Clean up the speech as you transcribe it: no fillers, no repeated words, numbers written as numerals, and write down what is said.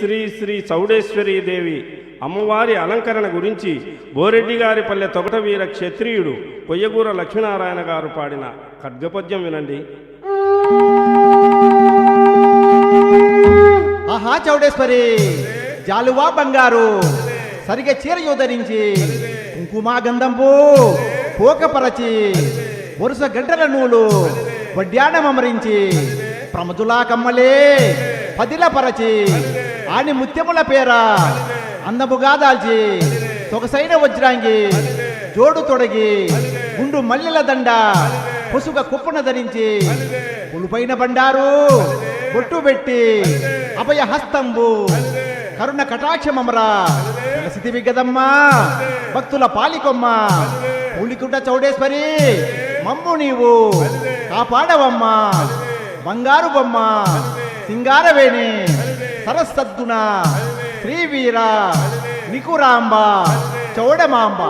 శ్రీ శ్రీ చౌడేశ్వరీ దేవి అమ్మవారి అలంకరణ గురించి బోరెడ్డిగారిపల్లె తొగటవీర క్షత్రియుడు కొయ్యగూర లక్ష్మీనారాయణ గారు పాడిన ఖడ్గపద్యం వినండి. ఆహా చౌడేశ్వరి జాలువా బంగారు సరిగా చీరయు ధరించి కుంకుమా గంధంపు పోకపరచి వరుస గంటల నూలు వడ్డాణమరించి ప్రమదులా కమ్మలే పదిలపరచి ఆని ముత్యముల పేర అందముగా దాల్చి సొగసైన వజ్రాంగి జోడు తొడగి గుండు మల్లెల దండ పొసుగ కుప్పన ధరించి పులుపైన బండారు బొట్టు పెట్టి అభయ హస్తంబు కరుణ కటాక్షమమరా తులసితివి గదమ్మా భక్తుల పాలికొమ్మ పూలికుంట చౌడేశ్వరి మమ్ము నీవు కాపాడవమ్మా బంగారు బొమ్మ సింగారవేణి సరస్సద్గుణ శ్రీవీర నికురాంబ చౌడమాంబ.